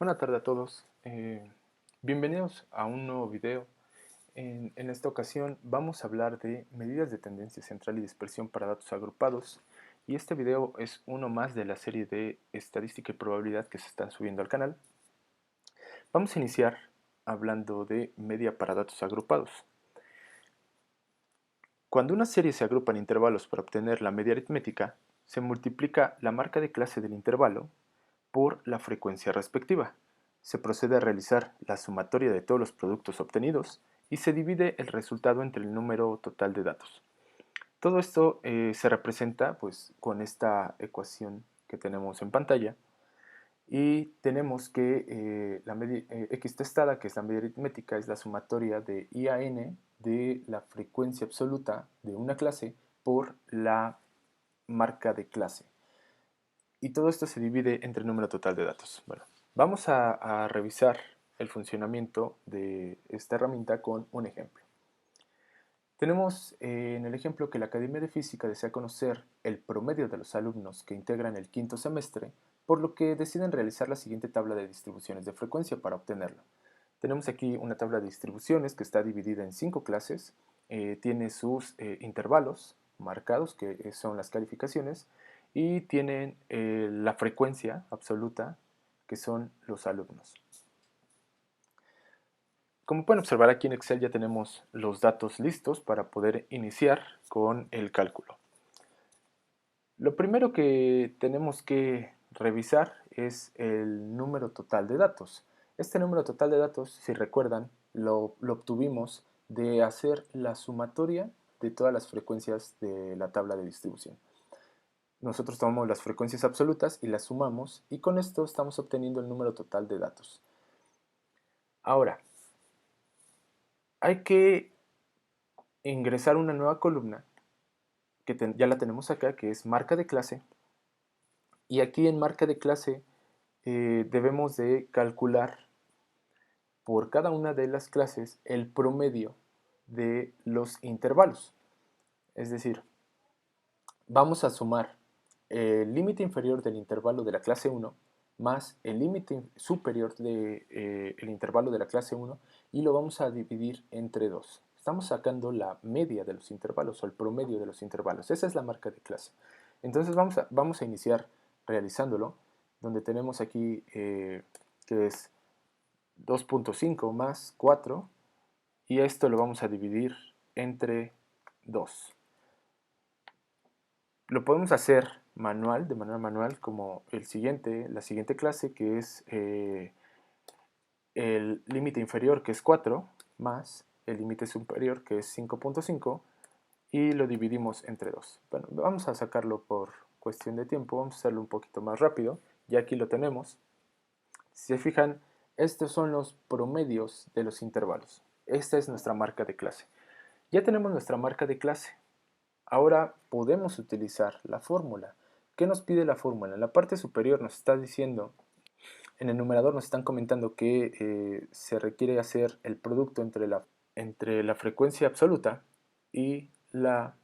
Buenas tardes a todos. Bienvenidos a un nuevo video. En esta ocasión vamos a hablar de medidas de tendencia central y dispersión para datos agrupados. Y este video es uno más de la serie de estadística y probabilidad que se están subiendo al canal. Vamos a iniciar hablando de media para datos agrupados. Cuando una serie se agrupa en intervalos para obtener la media aritmética, se multiplica la marca de clase del intervalo por la frecuencia respectiva. Se procede a realizar la sumatoria de todos los productos obtenidos y se divide el resultado entre el número total de datos. Todo esto se representa pues, con esta ecuación que tenemos en pantalla y tenemos que la media, x testada, que es la media aritmética, es la sumatoria de I a n de la frecuencia absoluta de una clase por la marca de clase. Y todo esto se divide entre el número total de datos. Bueno, vamos a revisar el funcionamiento de esta herramienta con un ejemplo. Tenemos en el ejemplo que la Academia de Física desea conocer el promedio de los alumnos que integran el quinto semestre, por lo que deciden realizar la siguiente tabla de distribuciones de frecuencia para obtenerlo. Tenemos aquí una tabla de distribuciones que está dividida en 5 clases, tiene sus intervalos marcados, que son las calificaciones, y tienen la frecuencia absoluta, que son los alumnos. Como pueden observar, aquí en Excel ya tenemos los datos listos para poder iniciar con el cálculo. Lo primero que tenemos que revisar es el número total de datos. Este número total de datos, si recuerdan, lo obtuvimos de hacer la sumatoria de todas las frecuencias de la tabla de distribución. Nosotros tomamos las frecuencias absolutas y las sumamos, y con esto estamos obteniendo el número total de datos. Ahora, hay que ingresar una nueva columna, que ya la tenemos acá, que es marca de clase, y aquí en marca de clase debemos de calcular por cada una de las clases el promedio de los intervalos. Es decir, vamos a sumar el límite inferior del intervalo de la clase 1 más el límite superior del intervalo de la clase 1 y lo vamos a dividir entre 2. Estamos sacando la media de los intervalos o el promedio de los intervalos. Esa es la marca de clase. Entonces vamos a iniciar realizándolo, donde tenemos aquí que es 2.5 más 4 y esto lo vamos a dividir entre 2. Lo podemos hacer manual, de manera manual, como la siguiente clase, que es el límite inferior, que es 4, más el límite superior, que es 5.5, y lo dividimos entre 2. Bueno, vamos a sacarlo por cuestión de tiempo, vamos a hacerlo un poquito más rápido, ya aquí lo tenemos. Si se fijan, estos son los promedios de los intervalos. Esta es nuestra marca de clase. Ya tenemos nuestra marca de clase. Ahora podemos utilizar la fórmula. ¿Qué nos pide la fórmula? En la parte superior nos está diciendo, en el numerador nos están comentando que se requiere hacer el producto entre la frecuencia absoluta y la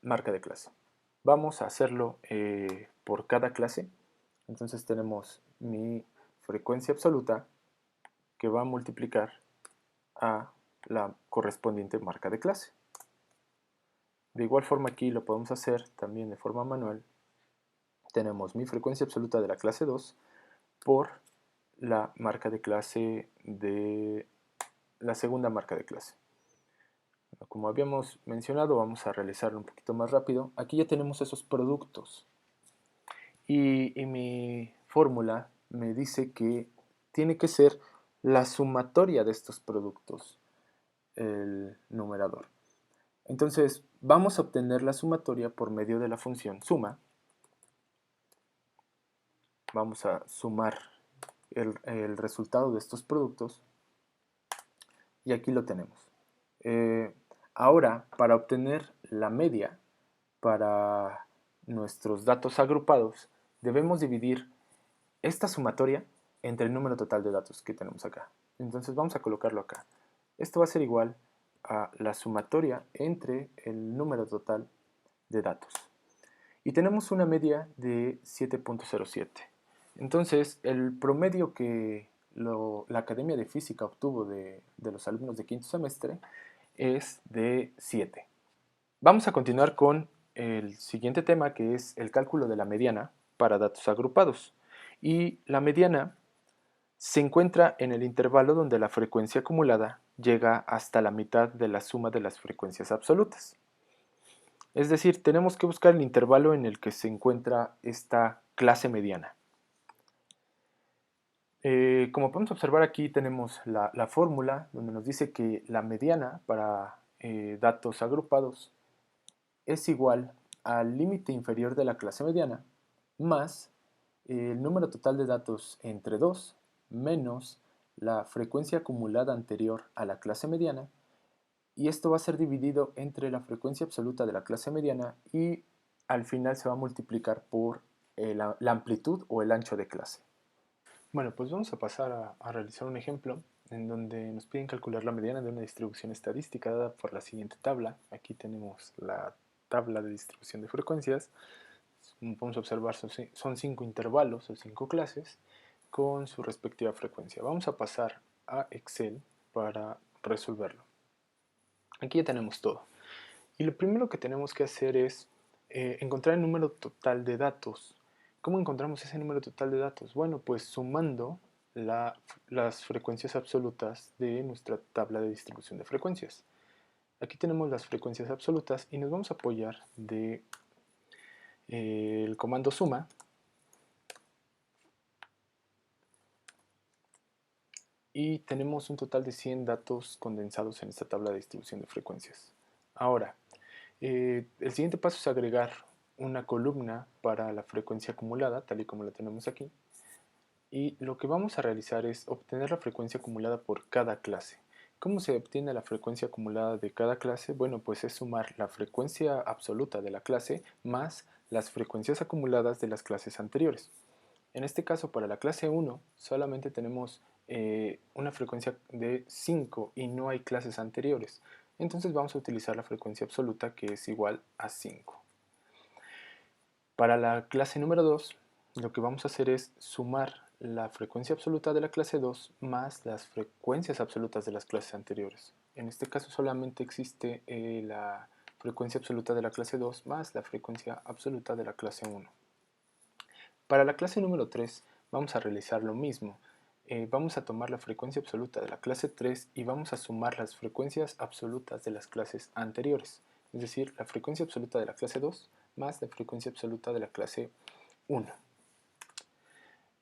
marca de clase. Vamos a hacerlo por cada clase. Entonces tenemos mi frecuencia absoluta que va a multiplicar a la correspondiente marca de clase. De igual forma aquí lo podemos hacer también de forma manual. Tenemos mi frecuencia absoluta de la clase 2 por la marca de clase de la segunda marca de clase. Como habíamos mencionado, vamos a realizarlo un poquito más rápido. Aquí ya tenemos esos productos. Y mi fórmula me dice que tiene que ser la sumatoria de estos productos, el numerador. Entonces, vamos a obtener la sumatoria por medio de la función suma. Vamos a sumar el resultado de estos productos y aquí lo tenemos. Ahora, para obtener la media para nuestros datos agrupados, debemos dividir esta sumatoria entre el número total de datos que tenemos acá. Entonces vamos a colocarlo acá. Esto va a ser igual a la sumatoria entre el número total de datos. Y tenemos una media de 7.07. Entonces, el promedio que la Academia de Física obtuvo de los alumnos de quinto semestre es de 7. Vamos a continuar con el siguiente tema, que es el cálculo de la mediana para datos agrupados. Y la mediana se encuentra en el intervalo donde la frecuencia acumulada llega hasta la mitad de la suma de las frecuencias absolutas. Es decir, tenemos que buscar el intervalo en el que se encuentra esta clase mediana. Como podemos observar aquí tenemos la fórmula donde nos dice que la mediana para datos agrupados es igual al límite inferior de la clase mediana más el número total de datos entre 2 menos la frecuencia acumulada anterior a la clase mediana, y esto va a ser dividido entre la frecuencia absoluta de la clase mediana y al final se va a multiplicar por la amplitud o el ancho de clase. Bueno, pues vamos a pasar a realizar un ejemplo en donde nos piden calcular la mediana de una distribución estadística dada por la siguiente tabla. Aquí tenemos la tabla de distribución de frecuencias. Como podemos observar, son 5 intervalos o 5 clases con su respectiva frecuencia. Vamos a pasar a Excel para resolverlo. Aquí ya tenemos todo. Y lo primero que tenemos que hacer es encontrar el número total de datos. ¿Cómo encontramos ese número total de datos? Bueno, pues sumando las frecuencias absolutas de nuestra tabla de distribución de frecuencias. Aquí tenemos las frecuencias absolutas y nos vamos a apoyar de el comando suma, y tenemos un total de 100 datos condensados en esta tabla de distribución de frecuencias. Ahora, el siguiente paso es agregar una columna para la frecuencia acumulada, tal y como la tenemos aquí. Y lo que vamos a realizar es obtener la frecuencia acumulada por cada clase. ¿Cómo se obtiene la frecuencia acumulada de cada clase? Bueno, pues es sumar la frecuencia absoluta de la clase más las frecuencias acumuladas de las clases anteriores. En este caso, para la clase 1, solamente tenemos una frecuencia de 5 y no hay clases anteriores. Entonces vamos a utilizar la frecuencia absoluta, que es igual a 5. Para la clase número 2, lo que vamos a hacer es sumar la frecuencia absoluta de la clase 2 más las frecuencias absolutas de las clases anteriores. En este caso solamente existe la frecuencia absoluta de la clase 2 más la frecuencia absoluta de la clase 1. Para la clase número 3 vamos a realizar lo mismo. Vamos a tomar la frecuencia absoluta de la clase 3 y vamos a sumar las frecuencias absolutas de las clases anteriores. Es decir, la frecuencia absoluta de la clase 2 más la frecuencia absoluta de la clase 1.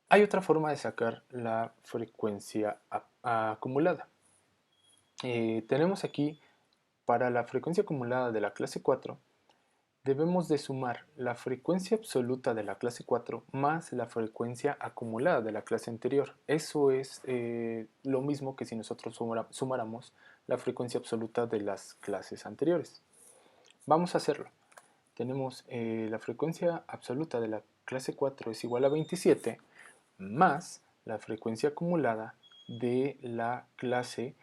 Hay otra forma de sacar la frecuencia acumulada. Tenemos aquí, para la frecuencia acumulada de la clase 4, debemos de sumar la frecuencia absoluta de la clase 4 más la frecuencia acumulada de la clase anterior. Eso es lo mismo que si nosotros sumáramos la frecuencia absoluta de las clases anteriores. Vamos a hacerlo. Tenemos la frecuencia absoluta de la clase 4 es igual a 27 más la frecuencia acumulada de la clase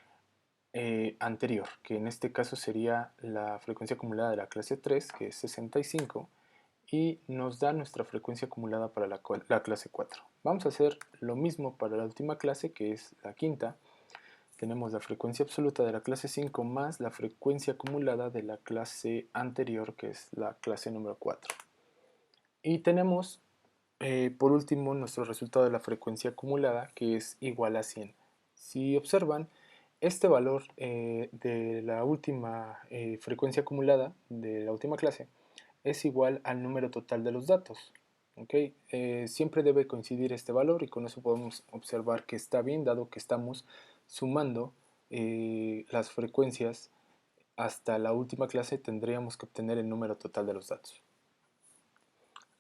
anterior, que en este caso sería la frecuencia acumulada de la clase 3, que es 65, y nos da nuestra frecuencia acumulada para la clase 4. Vamos a hacer lo mismo para la última clase, que es la quinta. Tenemos la frecuencia absoluta de la clase 5 más la frecuencia acumulada de la clase anterior, que es la clase número 4. Y tenemos, por último, nuestro resultado de la frecuencia acumulada, que es igual a 100. Si observan, este valor de la última frecuencia acumulada de la última clase es igual al número total de los datos. ¿Okay? Siempre debe coincidir este valor y con eso podemos observar que está bien, dado que estamos sumando las frecuencias hasta la última clase, tendríamos que obtener el número total de los datos.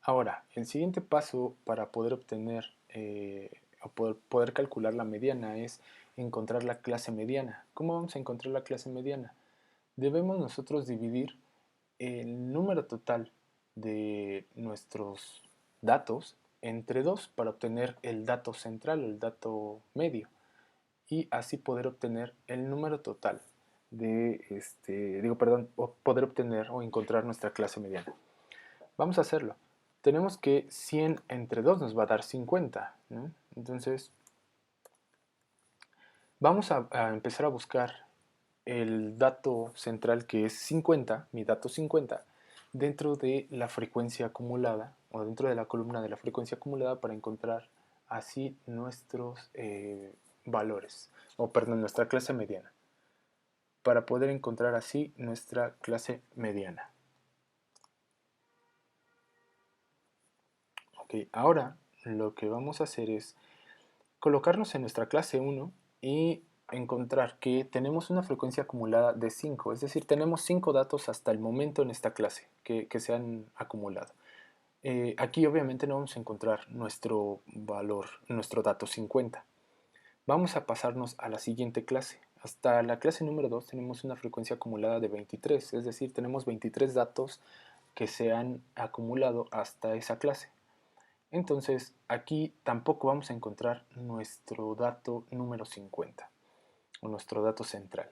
Ahora, el siguiente paso para poder obtener o poder calcular la mediana es encontrar la clase mediana. ¿Cómo vamos a encontrar la clase mediana? Debemos nosotros dividir el número total de nuestros datos entre 2 para obtener el dato central, el dato medio, y así poder obtener el número total poder obtener o encontrar nuestra clase mediana. Vamos a hacerlo. tenemos que 100 entre 2 nos va a dar 50, ¿no? Entonces, vamos a empezar a buscar el dato central que es 50, mi dato 50, dentro de la frecuencia acumulada o dentro de la columna de la frecuencia acumulada para encontrar así nuestros valores, o perdón, nuestra clase mediana, para poder encontrar así nuestra clase mediana. Ok, ahora lo que vamos a hacer es colocarnos en nuestra clase 1 y encontrar que tenemos una frecuencia acumulada de 5, es decir, tenemos 5 datos hasta el momento en esta clase que se han acumulado. Aquí obviamente no vamos a encontrar nuestro valor, nuestro dato 50. Vamos a pasarnos a la siguiente clase. Hasta la clase número 2 tenemos una frecuencia acumulada de 23, es decir, tenemos 23 datos que se han acumulado hasta esa clase. Entonces aquí tampoco vamos a encontrar nuestro dato número 50 o nuestro dato central.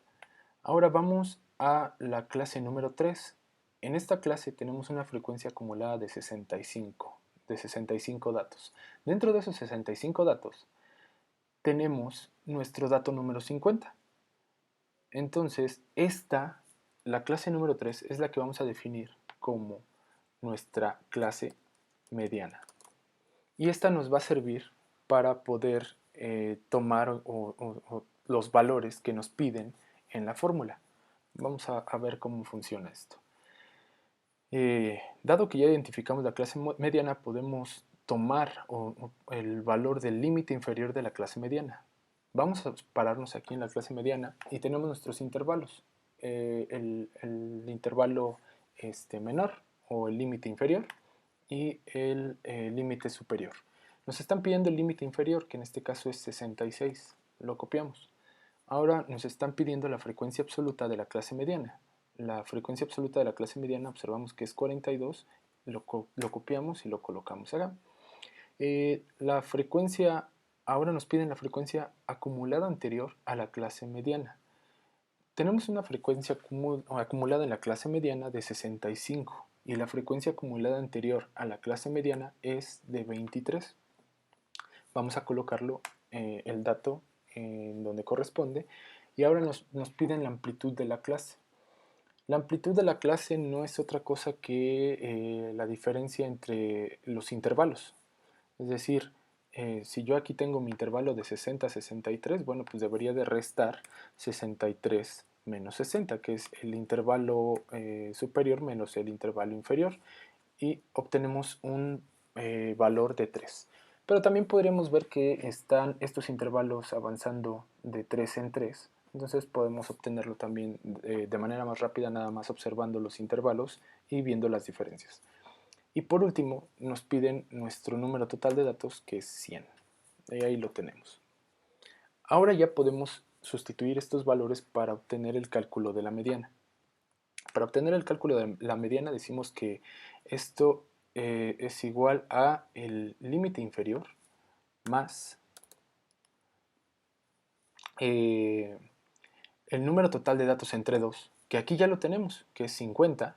Ahora vamos a la clase número 3. En esta clase tenemos una frecuencia acumulada de 65 datos. Dentro de esos 65 datos tenemos nuestro dato número 50. Entonces la clase número 3 es la que vamos a definir como nuestra clase mediana. Y esta nos va a servir para poder tomar los valores que nos piden en la fórmula. Vamos a ver cómo funciona esto. Dado que ya identificamos la clase mediana, podemos tomar el valor del límite inferior de la clase mediana. Vamos a pararnos aquí en la clase mediana y tenemos nuestros intervalos. El intervalo menor o el límite inferior y el límite superior. Nos están pidiendo el límite inferior, que en este caso es 66. Lo copiamos. Ahora nos están pidiendo la frecuencia absoluta de la clase mediana. La frecuencia absoluta de la clase mediana observamos que es 42, lo copiamos y lo colocamos acá. La frecuencia, ahora nos piden la frecuencia acumulada anterior a la clase mediana. Tenemos una frecuencia acumulada en la clase mediana de 65 y la frecuencia acumulada anterior a la clase mediana es de 23. Vamos a colocarlo el dato en donde corresponde y ahora nos piden la amplitud de la clase. La amplitud de la clase no es otra cosa que la diferencia entre los intervalos. Es decir, si yo aquí tengo mi intervalo de 60 a 63, bueno, pues debería de restar 63 menos 60, que es el intervalo superior menos el intervalo inferior, y obtenemos un valor de 3. Pero también podríamos ver que están estos intervalos avanzando de 3 en 3, entonces podemos obtenerlo también de manera más rápida, nada más observando los intervalos y viendo las diferencias. Y por último, nos piden nuestro número total de datos, que es 100. Y ahí lo tenemos. Ahora ya podemos sustituir estos valores para obtener el cálculo de la mediana. Para obtener el cálculo de la mediana decimos que esto es igual a el límite inferior más el número total de datos entre 2, que aquí ya lo tenemos, que es 50,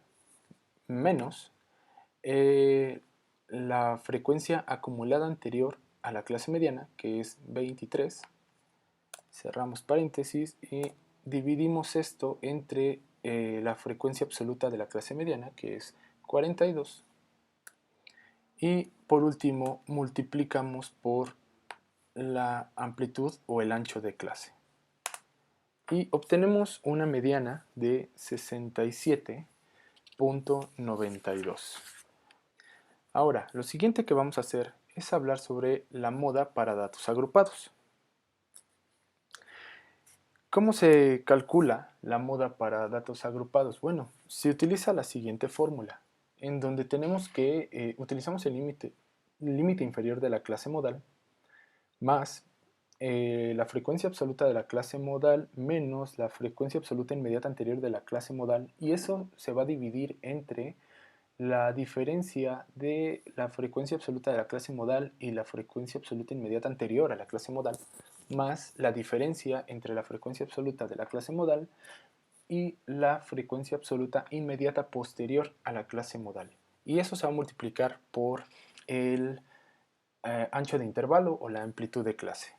menos la frecuencia acumulada anterior a la clase mediana, que es 23. Cerramos paréntesis y dividimos esto entre la frecuencia absoluta de la clase mediana, que es 42. Y por último multiplicamos por la amplitud o el ancho de clase. Y obtenemos una mediana de 67.92. Ahora, lo siguiente que vamos a hacer es hablar sobre la moda para datos agrupados. ¿Cómo se calcula la moda para datos agrupados? Bueno, se utiliza la siguiente fórmula, en donde tenemos que utilizamos el límite inferior de la clase modal más la frecuencia absoluta de la clase modal menos la frecuencia absoluta inmediata anterior de la clase modal, y eso se va a dividir entre la diferencia de la frecuencia absoluta de la clase modal y la frecuencia absoluta inmediata anterior a la clase modal, más la diferencia entre la frecuencia absoluta de la clase modal y la frecuencia absoluta inmediata posterior a la clase modal. y eso se va a multiplicar por el ancho de intervalo o la amplitud de clase.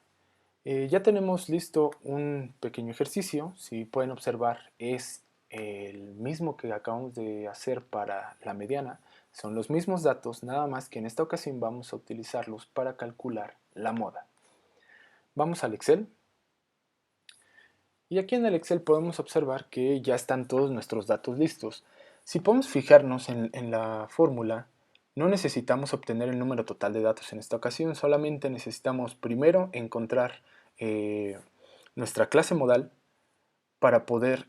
Ya tenemos listo un pequeño ejercicio. Si pueden observar, es el mismo que acabamos de hacer para la mediana. Son los mismos datos, nada más que en esta ocasión vamos a utilizarlos para calcular la moda. Vamos al Excel. Y aquí en el Excel podemos observar que ya están todos nuestros datos listos. Si podemos fijarnos en la fórmula, no necesitamos obtener el número total de datos en esta ocasión, solamente necesitamos primero encontrar nuestra clase modal para poder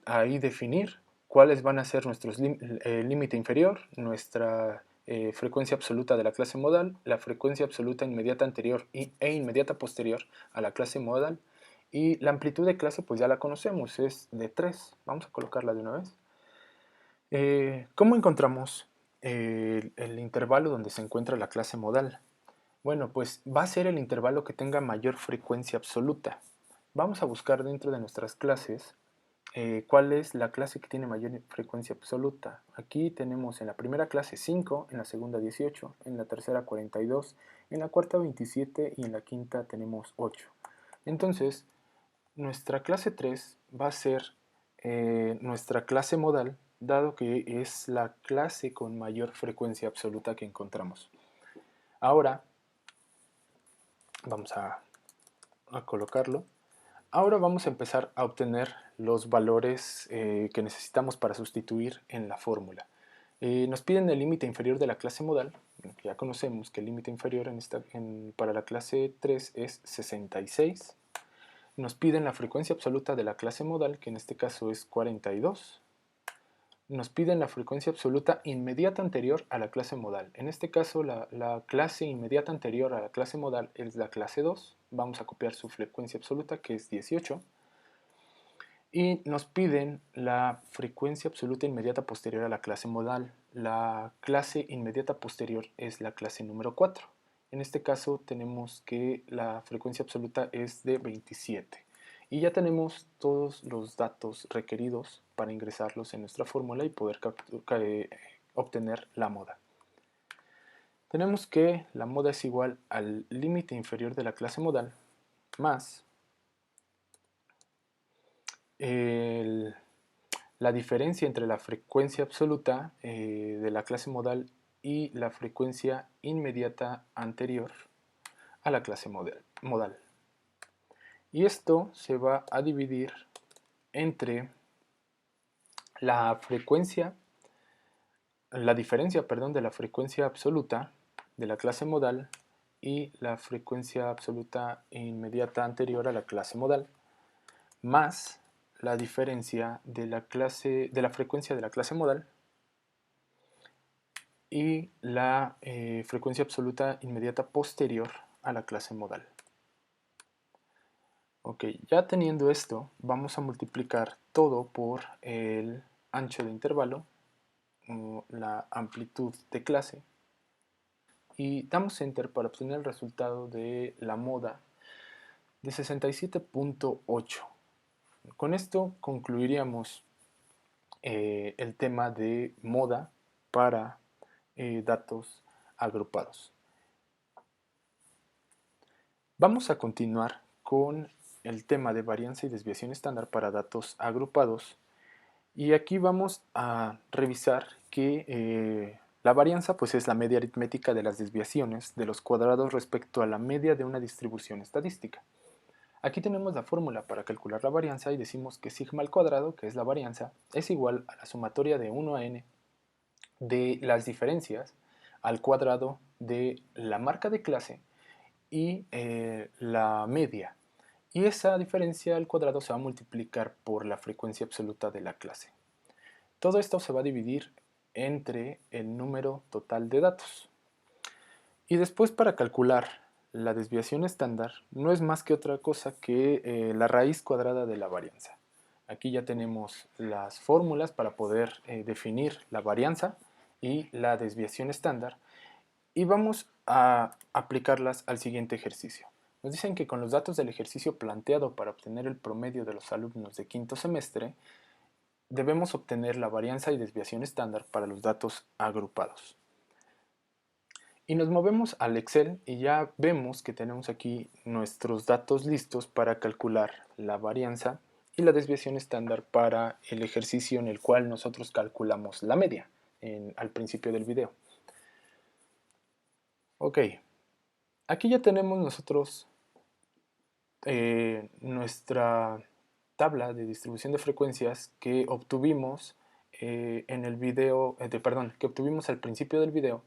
ahí definir cuáles van a ser nuestros límite inferior, nuestra frecuencia absoluta de la clase modal, la frecuencia absoluta inmediata anterior e inmediata posterior a la clase modal, y la amplitud de clase pues ya la conocemos, es de 3. Vamos a colocarla de una vez. ¿Cómo encontramos el intervalo donde se encuentra la clase modal? Bueno, pues va a ser el intervalo que tenga mayor frecuencia absoluta. Vamos a buscar dentro de nuestras clases cuál es la clase que tiene mayor frecuencia absoluta. Aquí tenemos en la primera clase 5, en la segunda 18, en la tercera 42, en la cuarta 27 y en la quinta tenemos 8. Entonces, nuestra clase 3 va a ser nuestra clase modal, dado que es la clase con mayor frecuencia absoluta que encontramos. Ahora, vamos a colocarlo. Ahora vamos a empezar a obtener los valores que necesitamos para sustituir en la fórmula. Nos piden el límite inferior de la clase modal. Ya conocemos que el límite inferior para la clase 3 es 66. Nos piden la frecuencia absoluta de la clase modal, que en este caso es 42. Nos piden la frecuencia absoluta inmediata anterior a la clase modal. En este caso, la clase inmediata anterior a la clase modal es la clase 2. Vamos a copiar su frecuencia absoluta, que es 18. Y nos piden la frecuencia absoluta inmediata posterior a la clase modal. La clase inmediata posterior es la clase número 4. En este caso tenemos que la frecuencia absoluta es de 27. Y ya tenemos todos los datos requeridos para ingresarlos en nuestra fórmula y poder obtener la moda. Tenemos que la moda es igual al límite inferior de la clase modal más la diferencia entre la frecuencia absoluta de la clase modal y la frecuencia inmediata anterior a la clase modal. Y esto se va a dividir entre la diferencia, perdón, de la frecuencia absoluta de la clase modal y la frecuencia absoluta inmediata anterior a la clase modal, más la diferencia de la frecuencia de la clase modal y la frecuencia absoluta inmediata posterior a la clase modal. Ok, ya teniendo esto, vamos a multiplicar todo por el ancho de intervalo, o la amplitud de clase, y damos Enter para obtener el resultado de la moda de 67.8. Con esto concluiríamos el tema de moda para datos agrupados. Vamos a continuar con el tema de varianza y desviación estándar para datos agrupados, y aquí vamos a revisar que la varianza pues es la media aritmética de las desviaciones de los cuadrados respecto a la media de una distribución estadística. Aquí tenemos la fórmula para calcular la varianza y decimos que sigma al cuadrado, que es la varianza, es igual a la sumatoria de 1 a n de las diferencias al cuadrado de la marca de clase y la media. Y esa diferencia al cuadrado se va a multiplicar por la frecuencia absoluta de la clase. Todo esto se va a dividir entre el número total de datos. Y después, para calcular la desviación estándar, no es más que otra cosa que la raíz cuadrada de la varianza. Aquí ya tenemos las fórmulas para poder definir la varianza y la desviación estándar, y vamos a aplicarlas al siguiente ejercicio. Nos dicen que con los datos del ejercicio planteado para obtener el promedio de los alumnos de quinto semestre, debemos obtener la varianza y desviación estándar para los datos agrupados. Y nos movemos al Excel y ya vemos que tenemos aquí nuestros datos listos para calcular la varianza y la desviación estándar para el ejercicio en el cual nosotros calculamos la media al principio del video. Ok, aquí ya tenemos nosotros nuestra tabla de distribución de frecuencias que obtuvimos en el video, que obtuvimos al principio del video,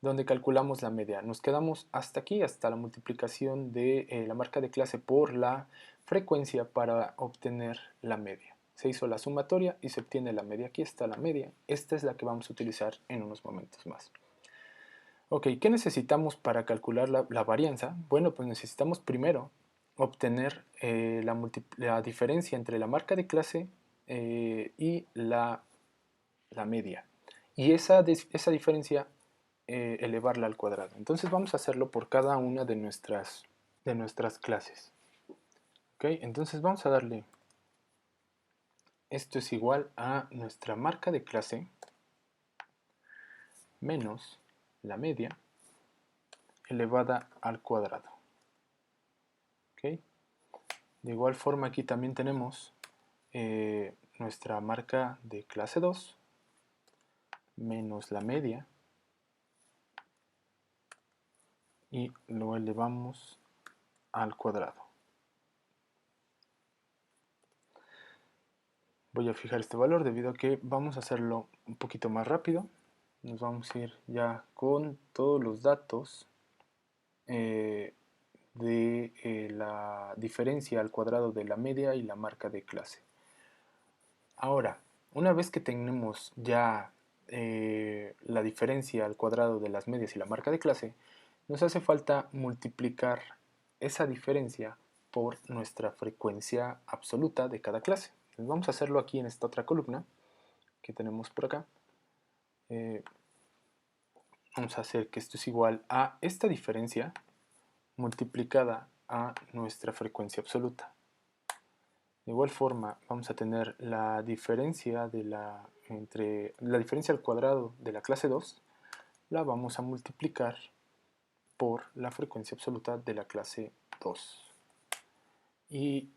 donde calculamos la media. Nos quedamos hasta aquí, hasta la multiplicación de la marca de clase por la frecuencia para obtener la media. Se hizo la sumatoria y se obtiene la media. Aquí está la media. Esta es la que vamos a utilizar en unos momentos más. Ok, ¿qué necesitamos para calcular la varianza? Bueno, pues necesitamos primero obtener la diferencia entre la marca de clase y la media. Y esa diferencia elevarla al cuadrado. Entonces vamos a hacerlo por cada una de nuestras clases. ¿Ok? Entonces vamos a darle, esto es igual a nuestra marca de clase menos la media elevada al cuadrado. ¿Ok? De igual forma aquí también tenemos nuestra marca de clase 2 menos la media y lo elevamos al cuadrado. Voy a fijar este valor debido a que vamos a hacerlo un poquito más rápido. Nos vamos a ir ya con todos los datos de la diferencia al cuadrado de la media y la marca de clase. Ahora, una vez que tenemos ya la diferencia al cuadrado de las medias y la marca de clase, nos hace falta multiplicar esa diferencia por nuestra frecuencia absoluta de cada clase. Entonces vamos a hacerlo aquí en esta otra columna que tenemos por acá. Vamos a hacer que esto es igual a esta diferencia multiplicada a nuestra frecuencia absoluta. De igual forma vamos a tener la diferencia entre la diferencia al cuadrado de la clase 2, la vamos a multiplicar por la frecuencia absoluta de la clase 2. Y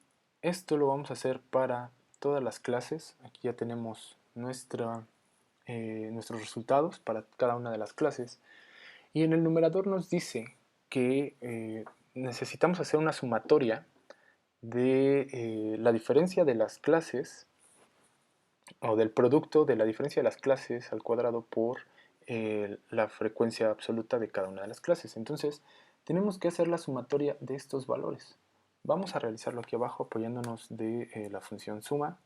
esto lo vamos a hacer para todas las clases. Aquí ya tenemos nuestros resultados para cada una de las clases. Y en el numerador nos dice que necesitamos hacer una sumatoria de la diferencia de las clases o del producto de la diferencia de las clases al cuadrado por la frecuencia absoluta de cada una de las clases. Entonces tenemos que hacer la sumatoria de estos valores. Vamos a realizarlo aquí abajo apoyándonos de la función suma.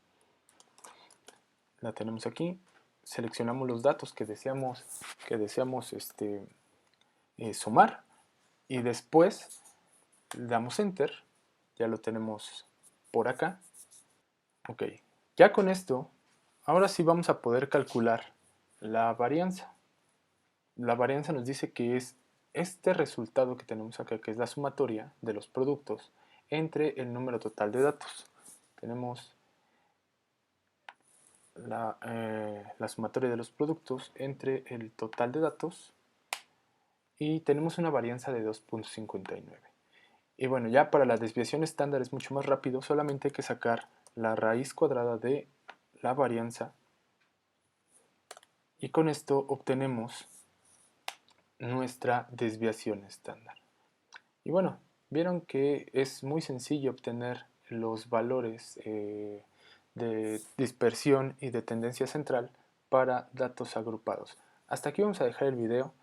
La tenemos aquí. Seleccionamos los datos que deseamos sumar y después damos enter. Ya lo tenemos por acá. Ok, ya con esto, ahora sí vamos a poder calcular la varianza. La varianza nos dice que es este resultado que tenemos acá, que es la sumatoria de los productos entre el número total de datos. Tenemos la sumatoria de los productos entre el total de datos y tenemos una varianza de 2.59. Y bueno, ya para la desviación estándar es mucho más rápido, solamente hay que sacar la raíz cuadrada de la varianza y con esto obtenemos nuestra desviación estándar. Y bueno, vieron que es muy sencillo obtener los valores de dispersión y de tendencia central para datos agrupados. Hasta aquí vamos a dejar el video.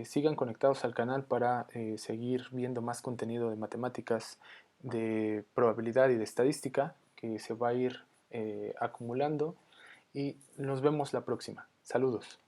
Sigan conectados al canal para seguir viendo más contenido de matemáticas, de probabilidad y de estadística que se va a ir acumulando y nos vemos la próxima. Saludos.